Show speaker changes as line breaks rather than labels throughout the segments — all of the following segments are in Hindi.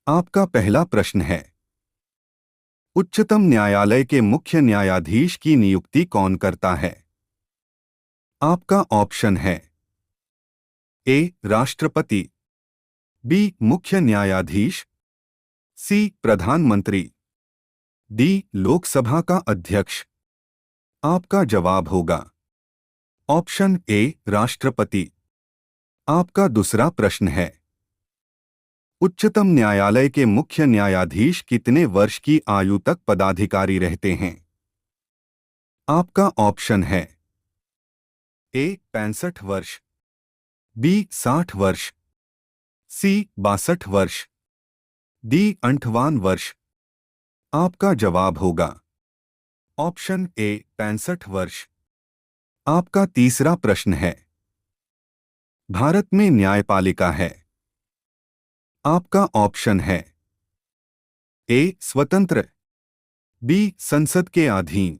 आपका पहला प्रश्न है, उच्चतम न्यायालय के मुख्य न्यायाधीश की नियुक्ति कौन करता है? आपका ऑप्शन है ए राष्ट्रपति, बी मुख्य न्यायाधीश, सी प्रधानमंत्री, डी लोकसभा का अध्यक्ष। आपका जवाब होगा ऑप्शन ए राष्ट्रपति। आपका दूसरा प्रश्न है, उच्चतम न्यायालय के मुख्य न्यायाधीश कितने वर्ष की आयु तक पदाधिकारी रहते हैं? आपका ऑप्शन है ए 65 वर्ष, बी 60 वर्ष, सी 62 वर्ष, डी 58 वर्ष। आपका जवाब होगा ऑप्शन ए 65 वर्ष। आपका तीसरा प्रश्न है, भारत में न्यायपालिका है। आपका ऑप्शन है ए स्वतंत्र, बी संसद के अधीन,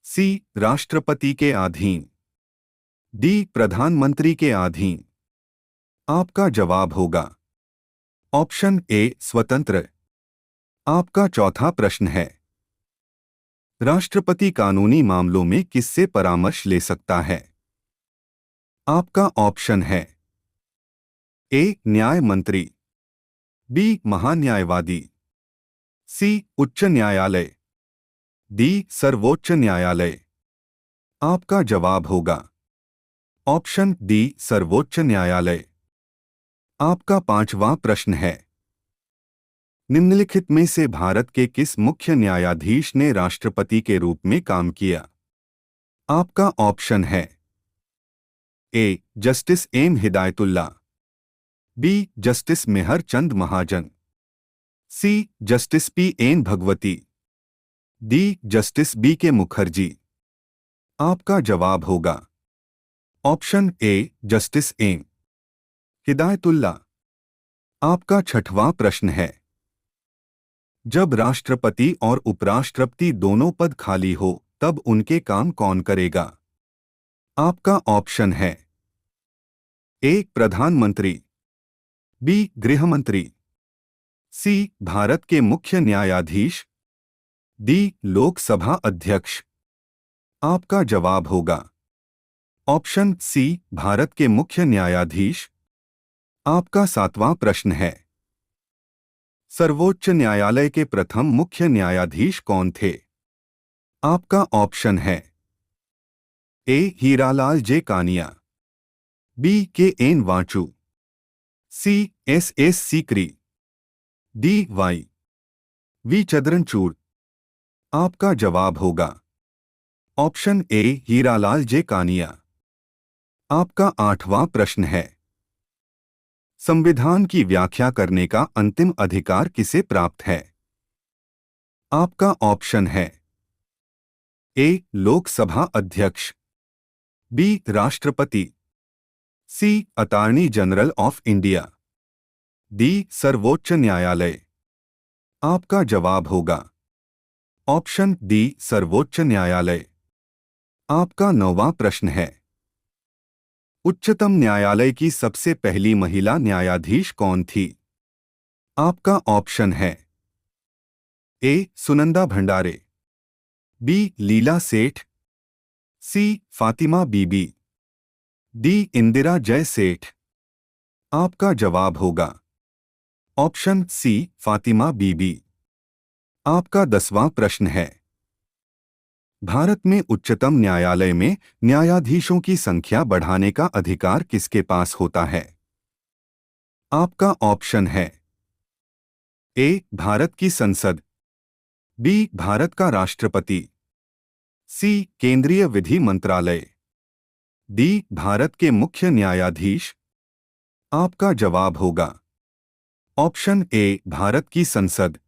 सी राष्ट्रपति के अधीन, डी प्रधानमंत्री के अधीन। आपका जवाब होगा ऑप्शन ए स्वतंत्र। आपका चौथा प्रश्न है, राष्ट्रपति कानूनी मामलों में किससे परामर्श ले सकता है? आपका ऑप्शन है ए न्याय मंत्री, बी महान्यायवादी, सी उच्च न्यायालय, डी सर्वोच्च न्यायालय। आपका जवाब होगा ऑप्शन डी सर्वोच्च न्यायालय। आपका पांचवां प्रश्न है, निम्नलिखित में से भारत के किस मुख्य न्यायाधीश ने राष्ट्रपति के रूप में काम किया? आपका ऑप्शन है A justice M Hidayatullah, B justice Mehr Chand Mahajan, C justice P N Bhagwati, D justice B K Mukherjee. आपका जवाब होगा option A justice M Hidayatullah. आपका छठवां प्रश्न है, जब राष्ट्रपति और उपराष्ट्रपति दोनों पद खाली हो तब उनके काम कौन करेगा? आपका ऑप्शन है ए प्रधानमंत्री, बी गृहमंत्री, सी भारत के मुख्य न्यायाधीश, डी लोकसभा अध्यक्ष। आपका जवाब होगा ऑप्शन सी भारत के मुख्य न्यायाधीश। आपका सातवां प्रश्न है, सर्वोच्च न्यायालय के प्रथम मुख्य न्यायाधीश कौन थे? आपका ऑप्शन है A Hiralal J Kania, B K N Wanchoo, C S S Sikri, D Y V Chandrachud. आपका जवाब होगा ऑप्शन ए हीरालाल जे कानिया। आपका आठवां प्रश्न है, संविधान की व्याख्या करने का अंतिम अधिकार किसे प्राप्त है? आपका ऑप्शन है ए लोकसभा अध्यक्ष, बी राष्ट्रपति, C attorney general of India, D सर्वोच्च न्यायालय। आपका जवाब होगा ऑप्शन डी सर्वोच्च न्यायालय। आपका नौवां प्रश्न है, उच्चतम न्यायालय की सबसे पहली महिला न्यायाधीश कौन थी? आपका ऑप्शन है ए सुनंदा भंडारे, बी लीला सेठ, सी फातिमा बीबी, डी इंदिरा जय सेठ। आपका जवाब होगा ऑप्शन सी फातिमा बीबी। आपका 10वां प्रश्न है, भारत में उच्चतम न्यायालय में न्यायाधीशों की संख्या बढ़ाने का अधिकार किसके पास होता है? आपका ऑप्शन है ए भारत की संसद, बी भारत का राष्ट्रपति, सी केंद्रीय विधि मंत्रालय, डी भारत के मुख्य न्यायाधीश। आपका जवाब होगा ऑप्शन ए भारत की संसद।